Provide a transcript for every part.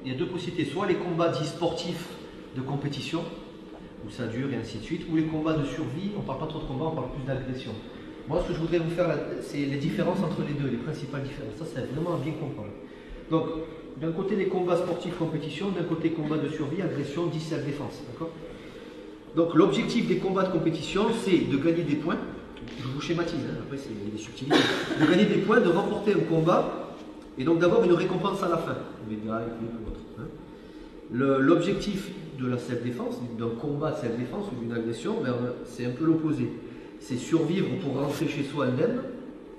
il y a deux possibilités. Soit les combats dits sportifs de compétition, où ça dure et ainsi de suite, ou les combats de survie, on ne parle pas trop de combat, on parle plus d'agression. Moi, ce que je voudrais vous faire, c'est les différences entre les deux, les principales différences. Ça, c'est vraiment à bien comprendre. Donc, d'un côté, les combats sportifs compétition, d'un côté, combat de survie, agression, dit self-défense. D'accord ? Donc, l'objectif des combats de compétition, c'est de gagner des points. Je vous schématise, hein, après, c'est des subtilités. De gagner des points, de remporter un combat, et donc d'avoir une récompense à la fin. Une médaille, ou autre. Hein. L'objectif de la self-défense, d'un combat de self-défense ou d'une agression, ben, c'est un peu l'opposé. C'est survivre pour rentrer chez soi indemne.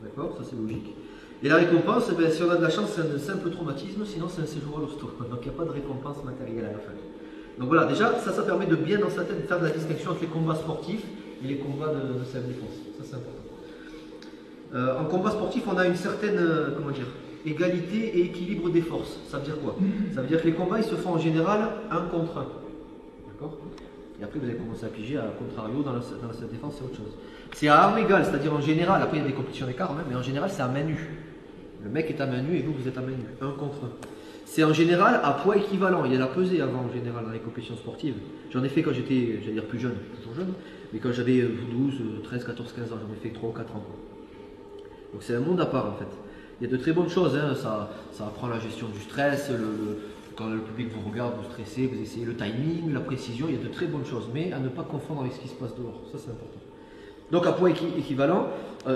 D'accord ? Ça, c'est logique. Et la récompense, ben, si on a de la chance, c'est un simple traumatisme, sinon c'est un séjour à l'hosto. Donc il n'y a pas de récompense matérielle à la fin. Donc voilà, déjà, ça permet de bien dans sa tête faire de la distinction entre les combats sportifs et les combats de self-défense. Ça, c'est important. En combat sportif, on a une certaine égalité et équilibre des forces. Ça veut dire quoi? Ça veut dire que les combats, ils se font en général 1 contre 1. D'accord? Et après, vous allez commencer à piger, à contrario, dans la self-défense, c'est autre chose. C'est à armes égales, c'est-à-dire en général, après il y a des compétitions d'écart même, mais en général, c'est à main nue. Le mec est à main nue et vous êtes à main nue. 1 contre 1. C'est en général à poids équivalent. Il y a la pesée avant en général dans les compétitions sportives. J'en ai fait quand j'étais, j'allais dire plus jeune, toujours jeune, mais quand j'avais 12, 13, 14, 15 ans, j'en ai fait 3 ou 4 ans. Donc c'est un monde à part en fait. Il y a de très bonnes choses, hein. Ça apprend la gestion du stress, quand le public vous regarde, vous stressez, vous essayez le timing, la précision, il y a de très bonnes choses, mais à ne pas confondre avec ce qui se passe dehors. Ça c'est important. Donc à poids équivalent,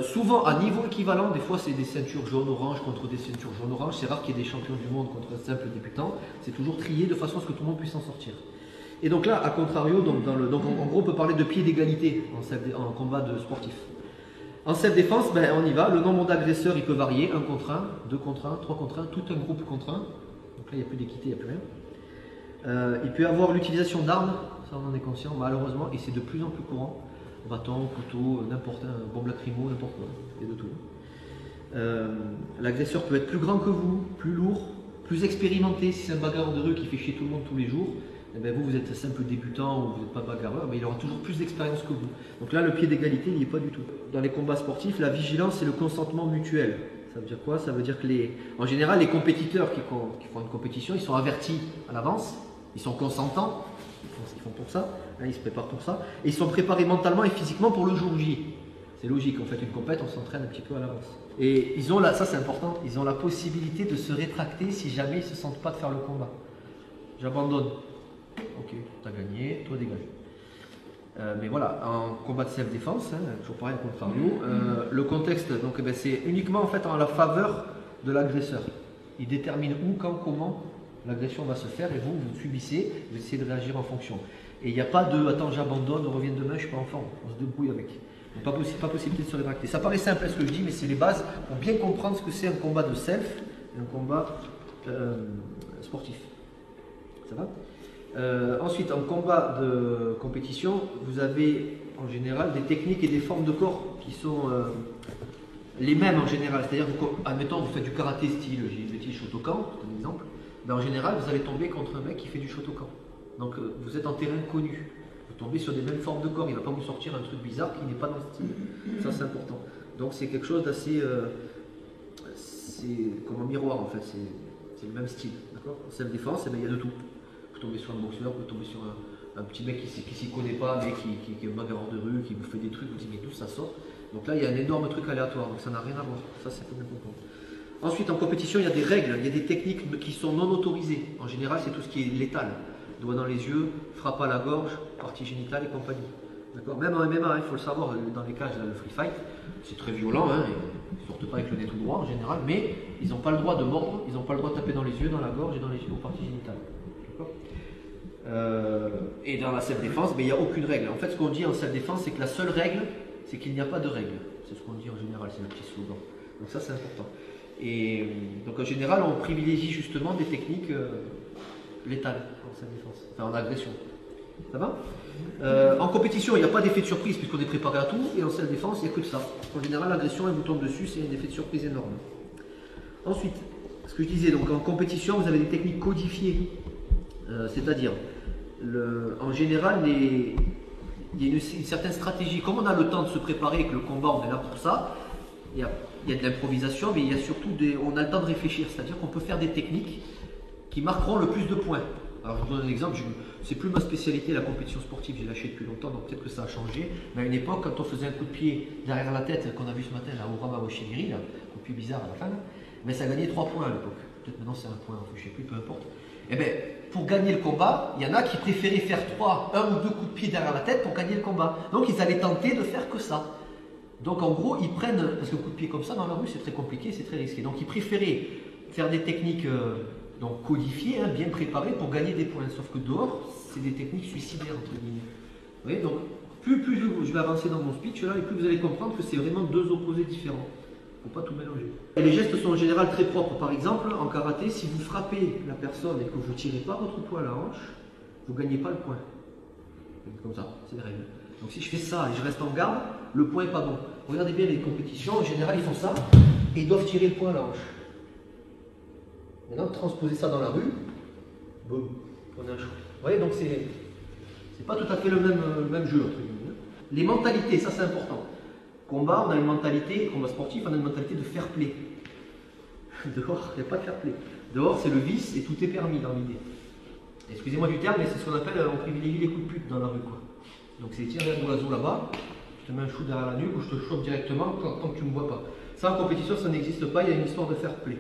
souvent à niveau équivalent, des fois c'est des ceintures jaune-orange contre des ceintures jaune-orange, c'est rare qu'il y ait des champions du monde contre un simple débutant, c'est toujours trié de façon à ce que tout le monde puisse en sortir. Et donc là, à contrario, donc en gros on peut parler de pied d'égalité en combat de sportif. En self-défense, ben, on y va, le nombre d'agresseurs il peut varier, 1 contre 1, 2 contre 1, 3 contre 1, tout un groupe contre 1, donc là il n'y a plus d'équité, il n'y a plus rien. Il peut y avoir l'utilisation d'armes, ça on en est conscient malheureusement, et c'est de plus en plus courant. Bâton, couteau, n'importe un, bombe lacrymo, n'importe quoi, il y a de tout. L'agresseur peut être plus grand que vous, plus lourd, plus expérimenté. Si c'est un bagarreur de rue qui fait chier tout le monde tous les jours, eh bien vous êtes simple débutant ou vous n'êtes pas bagarreur, mais il aura toujours plus d'expérience que vous. Donc là, le pied d'égalité, il n'y est pas du tout. Dans les combats sportifs, la vigilance et le consentement mutuel. Ça veut dire quoi? Ça veut dire que en général, les compétiteurs qui font une compétition, ils sont avertis à l'avance, ils sont consentants. Ils font pour ça, hein, ils se préparent pour ça, et ils sont préparés mentalement et physiquement pour le jour J. C'est logique, en fait, une compète, on s'entraîne un petit peu à l'avance. Et ils ont ça c'est important, ils ont la possibilité de se rétracter si jamais ils ne se sentent pas de faire le combat. J'abandonne. Ok, tu as gagné, toi dégage. Mais voilà, en combat de self-défense, hein, toujours pareil, contrario, le contexte, donc, eh ben, c'est uniquement en fait en la faveur de l'agresseur. Il détermine où, quand, comment l'agression va se faire et vous subissez, vous essayez de réagir en fonction. Et il n'y a pas de « attends, j'abandonne, on revient demain, je ne suis pas enfant », on se débrouille avec. Donc, pas possibilité de se rétracter. Ça paraît simple ce que je dis, mais c'est les bases pour bien comprendre ce que c'est un combat de self et un combat sportif. Ça va? Ensuite, en combat de compétition, vous avez en général des techniques et des formes de corps qui sont les mêmes en général. C'est-à-dire, admettons, vous faites du karaté style, j'ai dit Shotokan, c'est un exemple. Ben, en général, vous allez tomber contre un mec qui fait du Shotokan. Donc, vous êtes en terrain connu. Vous tombez sur des mêmes formes de corps. Il ne va pas vous sortir un truc bizarre qui n'est pas dans le style. Ça, c'est important. Donc, c'est quelque chose d'assez... c'est comme un miroir, en fait. C'est le même style. D'accord? En self-défense, eh ben, il y a de tout. Vous tombez sur un boxeur, vous tombez sur un petit mec qui ne s'y connaît pas, mais qui est un bagarreur de rue, qui vous fait des trucs, vous dites, mais d'où ça sort? Donc là, il y a un énorme truc aléatoire. Donc, ça n'a rien à voir. Ça, c'est bien comprendre. Ensuite, en compétition, il y a des règles, il y a des techniques qui sont non autorisées. En général, c'est tout ce qui est létal. Doigt dans les yeux, frappe à la gorge, partie génitale et compagnie. Même en MMA, il faut le savoir, dans les cages, là, le free fight, c'est très violent, hein, ils ne sortent pas avec le nez tout droit en général, mais ils n'ont pas le droit de mordre, ils n'ont pas le droit de taper dans les yeux, dans la gorge et dans les yeux, aux parties génitales. Et dans la self-défense, il n'y a aucune règle. En fait, ce qu'on dit en self-défense, c'est que la seule règle, c'est qu'il n'y a pas de règle. C'est ce qu'on dit en général, c'est le petit slogan. Donc ça, c'est important. Et donc en général, on privilégie justement des techniques létales en self-défense, enfin en agression. Ça va? En compétition, il n'y a pas d'effet de surprise puisqu'on est préparé à tout, et en self-défense, il n'y a que de ça. En général, l'agression, elle vous tombe dessus, c'est un effet de surprise énorme. Ensuite, ce que je disais, donc en compétition, vous avez des techniques codifiées, c'est-à-dire, en général, il y a une certaine stratégie. Comme on a le temps de se préparer et que le combat, on est là pour ça, il y a de l'improvisation, mais il y a surtout on a le temps de réfléchir, c'est-à-dire qu'on peut faire des techniques qui marqueront le plus de points. Alors je vous donne un exemple, c'est plus ma spécialité la compétition sportive, j'ai lâché depuis longtemps, donc peut-être que ça a changé. Mais à une époque, quand on faisait un coup de pied derrière la tête, qu'on a vu ce matin là, au Rama Washingiri, coup de pied bizarre à la fin, mais ça gagnait 3 points à l'époque. Peut-être maintenant c'est 1 point, je ne sais plus, peu importe. Et bien, pour gagner le combat, il y en a qui préféraient faire 1 ou 2 coups de pied derrière la tête pour gagner le combat. Donc ils allaient tenter de faire que ça. Donc en gros, ils prennent, parce que coup de pied comme ça dans la rue, c'est très compliqué, c'est très risqué. Donc ils préféraient faire des techniques donc codifiées, bien préparées pour gagner des points. Sauf que dehors, c'est des techniques suicidaires, entre guillemets. Vous voyez, donc plus je vais avancer dans mon speech là, et plus vous allez comprendre que c'est vraiment 2 opposés différents. Il ne faut pas tout mélanger. Et les gestes sont en général très propres. Par exemple, en karaté, si vous frappez la personne et que vous ne tirez pas votre poing à la hanche, vous ne gagnez pas le point. Comme ça, c'est les règles. Donc si je fais ça et je reste en garde, le point n'est pas bon. Regardez bien les compétitions, en général ils font ça et ils doivent tirer le point à la hanche. Maintenant, transposer ça dans la rue, boum, on a un choix. Vous voyez, donc c'est pas tout à fait le même jeu entre guillemets. Les mentalités, ça c'est important. Combat, on a une mentalité, combat sportif, on a une mentalité de fair play. Dehors, il n'y a pas de fair play. Dehors, c'est le vice et tout est permis dans l'idée. Excusez-moi du terme, mais c'est ce qu'on appelle, on privilégie les coups de pute dans la rue, quoi. Donc c'est tirer un oiseau là-bas, je te mets un chou derrière la nuque ou je te chope directement tant que tu ne me vois pas. Ça en compétition, ça n'existe pas, il y a une histoire de fair play.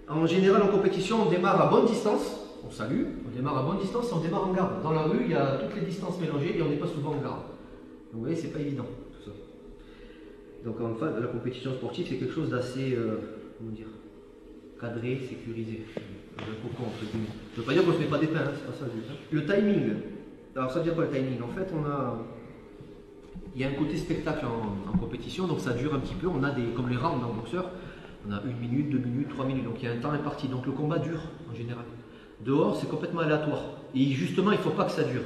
En général, en compétition, on démarre à bonne distance, on salue, on démarre à bonne distance et on démarre en garde. Dans la rue, il y a toutes les distances mélangées et on n'est pas souvent en garde. Donc vous voyez, c'est pas évident tout ça. Donc en fait, la compétition sportive, c'est quelque chose d'assez, comment dire, cadré, sécurisé. Un cocon, entre guillemets. Je ne veux pas dire qu'on ne se met pas des pains, c'est pas ça que je veux dire. Le timing. Alors ça veut dire quoi le timing? En fait, il y a un côté spectacle en compétition, donc ça dure un petit peu. On a comme les rounds dans le boxeur, on a 1 minute, 2 minutes, 3 minutes, donc il y a un temps imparti. Donc le combat dure en général. Dehors, c'est complètement aléatoire. Et justement, il ne faut pas que ça dure.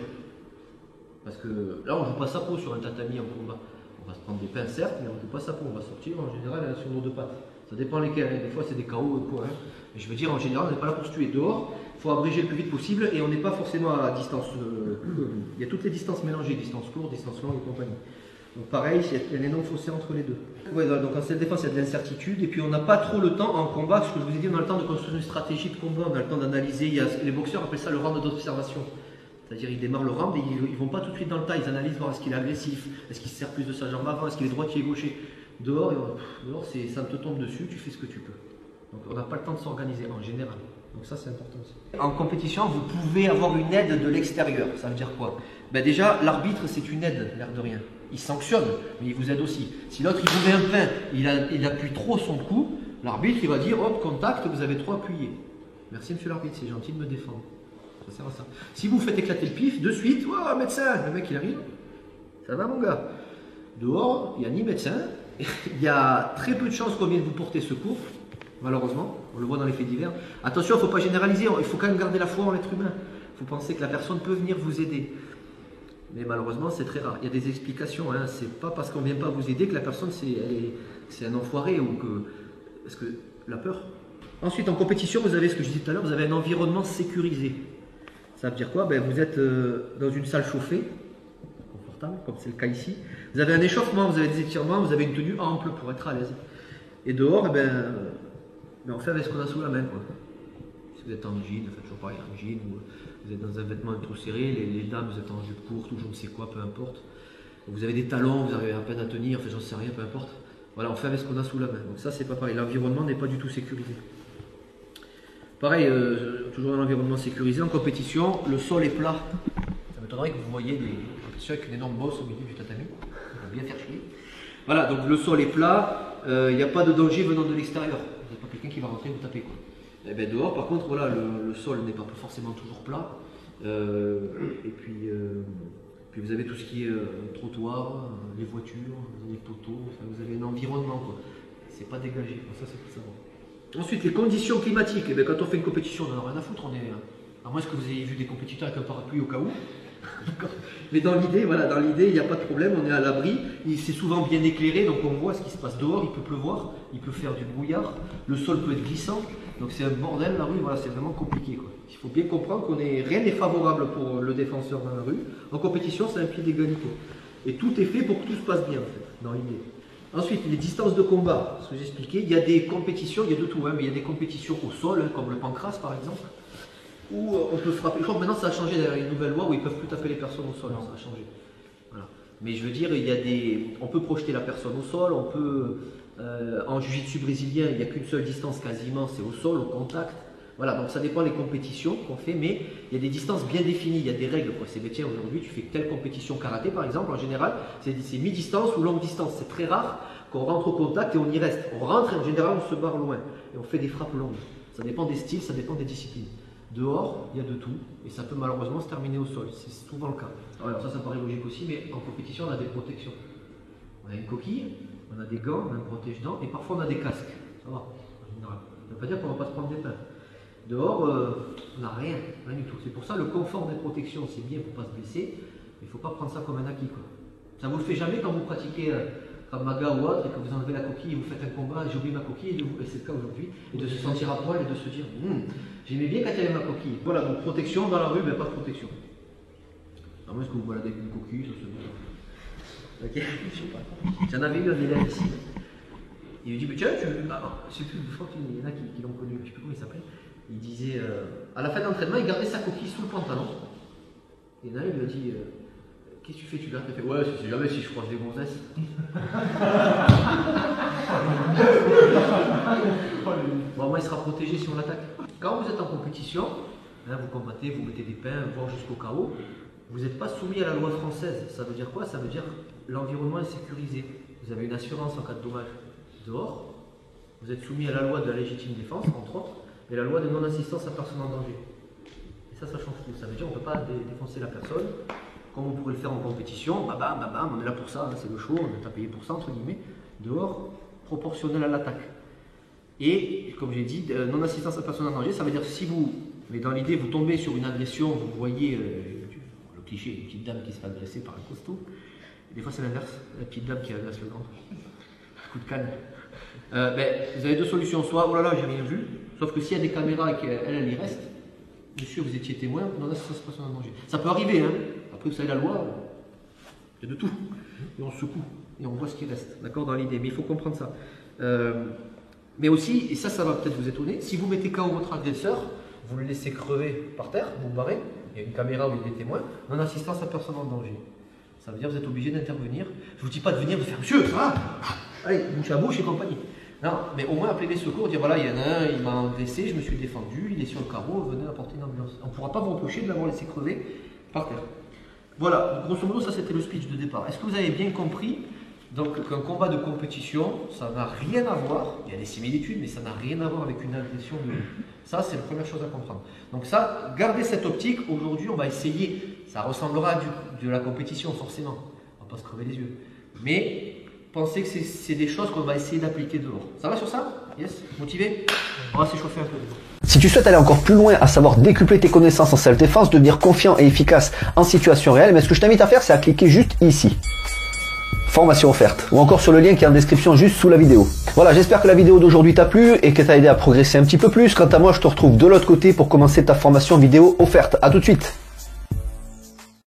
Parce que là, on ne joue pas sa peau sur un tatami en combat. On va se prendre des pains, certes, mais on ne joue pas sa peau. On va sortir en général sur nos 2 pattes. Ça dépend lesquels. Des fois, c'est des KO ou quoi. Mais je veux dire, en général, on n'est pas là pour se tuer. Dehors, il faut abréger le plus vite possible et on n'est pas forcément à distance. Il y a toutes les distances mélangées, distance courte, distance longue et compagnie. Donc pareil, il y a un énorme fossé entre les deux. Ouais, donc en self-défense, il y a de l'incertitude et puis on n'a pas trop le temps en combat. Ce que je vous ai dit, on a le temps de construire une stratégie de combat, on a le temps d'analyser. Les boxeurs appellent ça le round d'observation. C'est-à-dire ils démarrent le round et ils ne vont pas tout de suite dans le tas, ils analysent voir est-ce qu'il est agressif, est-ce qu'il se sert plus de sa jambe avant, est-ce qu'il est droitier, gaucher. Dehors, ça te tombe dessus, tu fais ce que tu peux. Donc on n'a pas le temps de s'organiser en général. Donc ça c'est important aussi. En compétition, vous pouvez avoir une aide de l'extérieur. Ça veut dire quoi? Déjà, l'arbitre c'est une aide, l'air de rien. Il sanctionne, mais il vous aide aussi. Si l'autre il vous met un pain, il appuie trop son coup, l'arbitre il va dire hop, contact, vous avez trop appuyé. Merci monsieur l'arbitre, c'est gentil de me défendre. Ça sert à ça. Si vous faites éclater le pif, de suite, oh, médecin, le mec il arrive. Ça va mon gars? Dehors, il n'y a ni médecin, il y a très peu de chances qu'on vienne vous porter secours. Malheureusement, on le voit dans les faits divers. Attention, il ne faut pas généraliser, il faut quand même garder la foi en l'être humain. Il faut penser que la personne peut venir vous aider. Mais malheureusement, c'est très rare. Il y a des explications. C'est pas parce qu'on ne vient pas vous aider que la personne c'est un enfoiré ou que. Parce que la peur. Ensuite, en compétition, vous avez ce que je disais tout à l'heure, vous avez un environnement sécurisé. Ça veut dire quoi? Vous êtes dans une salle chauffée, confortable, comme c'est le cas ici. Vous avez un échauffement, vous avez des étirements, vous avez une tenue ample pour être à l'aise. Et dehors, on fait avec ce qu'on a sous la main, quoi. Si vous êtes en jean, faites toujours pareil, en jean, ou vous êtes dans un vêtement trop serré, les dames, vous êtes en jupe courte ou je ne sais quoi, peu importe. Vous avez des talons, vous avez à peine à tenir, j'en sais rien, peu importe. Voilà, on fait avec ce qu'on a sous la main. Donc ça, c'est pas pareil. L'environnement n'est pas du tout sécurisé. Pareil, toujours dans l'environnement sécurisé, en compétition, le sol est plat. Ça m'étonnerait que vous voyez des compétitions avec une énorme bosse au milieu du tatami. Ça va bien faire chier. Voilà, donc le sol est plat, il n'y a pas de danger venant de l'extérieur. Il n'y a pas quelqu'un qui va rentrer et vous taper, quoi. Dehors, par contre, voilà, le sol n'est pas forcément toujours plat. Et puis vous avez tout ce qui est trottoir, les voitures, les poteaux, enfin, vous avez un environnement, quoi. C'est pas dégagé, ça c'est pour savoir. Ensuite, les conditions climatiques. Quand on fait une compétition, on n'en a rien à foutre. À moins que vous ayez vu des compétiteurs avec un parapluie au cas où. Mais dans l'idée, voilà, il n'y a pas de problème, on est à l'abri. C'est souvent bien éclairé, donc on voit ce qui se passe dehors. Il peut pleuvoir, il peut faire du brouillard, le sol peut être glissant. Donc c'est un bordel la rue, voilà, c'est vraiment compliqué, quoi. Il faut bien comprendre rien n'est favorable pour le défenseur dans la rue. En compétition, c'est un pied d'égalité. Et tout est fait pour que tout se passe bien, en fait, dans l'idée. Ensuite, les distances de combat, ce que j'expliquais, il y a des compétitions, il y a de tout, mais il y a des compétitions au sol, comme le pancrace par exemple. où on peut frapper. Je crois que maintenant ça a changé, il y a une nouvelle loi où ils ne peuvent plus taper les personnes au sol, ça a changé. Voilà. Mais je veux dire, on peut projeter la personne au sol, on peut, en jiu-jitsu brésilien, il n'y a qu'une seule distance quasiment, c'est au sol, au contact. Voilà, donc ça dépend des compétitions qu'on fait, mais il y a des distances bien définies, il y a des règles. C'est tiens, aujourd'hui tu fais telle compétition karaté par exemple, en général, c'est mi-distance ou longue distance. C'est très rare qu'on rentre au contact et on y reste. On rentre et en général on se barre loin et on fait des frappes longues. Ça dépend des styles, ça dépend des disciplines. Dehors, il y a de tout et ça peut malheureusement se terminer au sol, c'est souvent le cas. Alors ça paraît logique aussi, mais en compétition on a des protections. On a une coquille, on a des gants, on a un protège-dents et parfois on a des casques. Ça va, en général. Ça ne veut pas dire qu'on ne va pas se prendre des pains. Dehors, on n'a rien du tout. C'est pour ça le confort des protections, c'est bien pour ne pas se blesser, mais il ne faut pas prendre ça comme un acquis, quoi. Ça ne vous le fait jamais quand vous pratiquez Krav Maga ou autre et que vous enlevez la coquille et vous faites un combat, j'ai oublié ma coquille, et c'est le cas aujourd'hui, et de se sentir à poil et de se dire j'aimais bien quand il y avait ma coquille. Voilà, donc protection dans la rue, mais pas de protection. À moins que vous baladez avec une coquille, ça se voit. Ok, je sais pas. J'en avais eu un élève ici. Il me dit, mais tiens, je sais plus, je crois qu'il y en a qui l'ont connu, je ne sais plus comment il s'appelait. Il disait, à la fin d'entraînement, il gardait sa coquille sous le pantalon. Et il lui a dit, qu'est-ce que tu fais? Tu gardes? Il fait, ouais, je sais jamais si je croise des gonzesses. Bon, moi, il sera protégé si on l'attaque. Quand vous êtes en compétition, hein, vous combattez, vous mettez des pains, voire jusqu'au KO, vous n'êtes pas soumis à la loi française. Ça veut dire quoi? Ça veut dire l'environnement est sécurisé. Vous avez une assurance en cas de dommage. Dehors, vous êtes soumis à la loi de la légitime défense, entre autres, et la loi de non-assistance à personne en danger. Et ça change tout. Ça veut dire qu'on ne peut pas défoncer la personne, comme on pourrait le faire en compétition. Bam, on est là pour ça, hein, c'est le show, on n'est pas payé pour ça, entre guillemets. Dehors, proportionnel à l'attaque. Et, comme j'ai dit, non-assistance à personne en danger, ça veut dire que si vous, mais dans l'idée, vous tombez sur une agression, vous voyez le cliché, une petite dame qui se fait agresser par un costaud. Et des fois, c'est l'inverse, la petite dame qui agresse le grand. Coup de canne. Vous avez deux solutions, soit oh là là j'ai rien vu, sauf que s'il y a des caméras et qu'elle y reste, monsieur vous étiez témoin, non assistance à personne en danger. Ça peut arriver, hein. Après vous savez la loi, il y a de tout, et on secoue, et on voit ce qui reste, d'accord, dans l'idée, mais il faut comprendre ça. Mais aussi, et ça va peut-être vous étonner, si vous mettez KO votre agresseur, vous le laissez crever par terre, vous barrez, il y a une caméra où il y a des témoins, non assistance à personne en danger. Ça veut dire que vous êtes obligé d'intervenir. Je ne vous dis pas de venir, de faire monsieur, allez, bouche à bouche et compagnie. Non, mais au moins appeler les secours, dire voilà, il y en a un, il m'a blessé, je me suis défendu, il est sur le carreau, venez apporter une ambulance. On ne pourra pas vous reprocher de l'avoir laissé crever par terre. Voilà, grosso modo, ça c'était le speech de départ. Est-ce que vous avez bien compris donc qu'un combat de compétition, ça n'a rien à voir, il y a des similitudes, mais ça n'a rien à voir avec une agression de rue. Ça, c'est la première chose à comprendre. Donc ça, gardez cette optique. Aujourd'hui, on va essayer. Ça ressemblera à de la compétition, forcément. On va pas se crever les yeux. Mais pensez que c'est des choses qu'on va essayer d'appliquer dehors. Ça va sur ça? Yes? Motivé? On va s'échauffer un peu. Si tu souhaites aller encore plus loin, à savoir décupler tes connaissances en self-défense, devenir confiant et efficace en situation réelle, mais ce que je t'invite à faire, c'est à cliquer juste ici. Formation offerte, ou encore sur le lien qui est en description juste sous la vidéo. Voilà, j'espère que la vidéo d'aujourd'hui t'a plu et qu'elle t'a aidé à progresser un petit peu plus. Quant à moi, je te retrouve de l'autre côté pour commencer ta formation vidéo offerte. À tout de suite.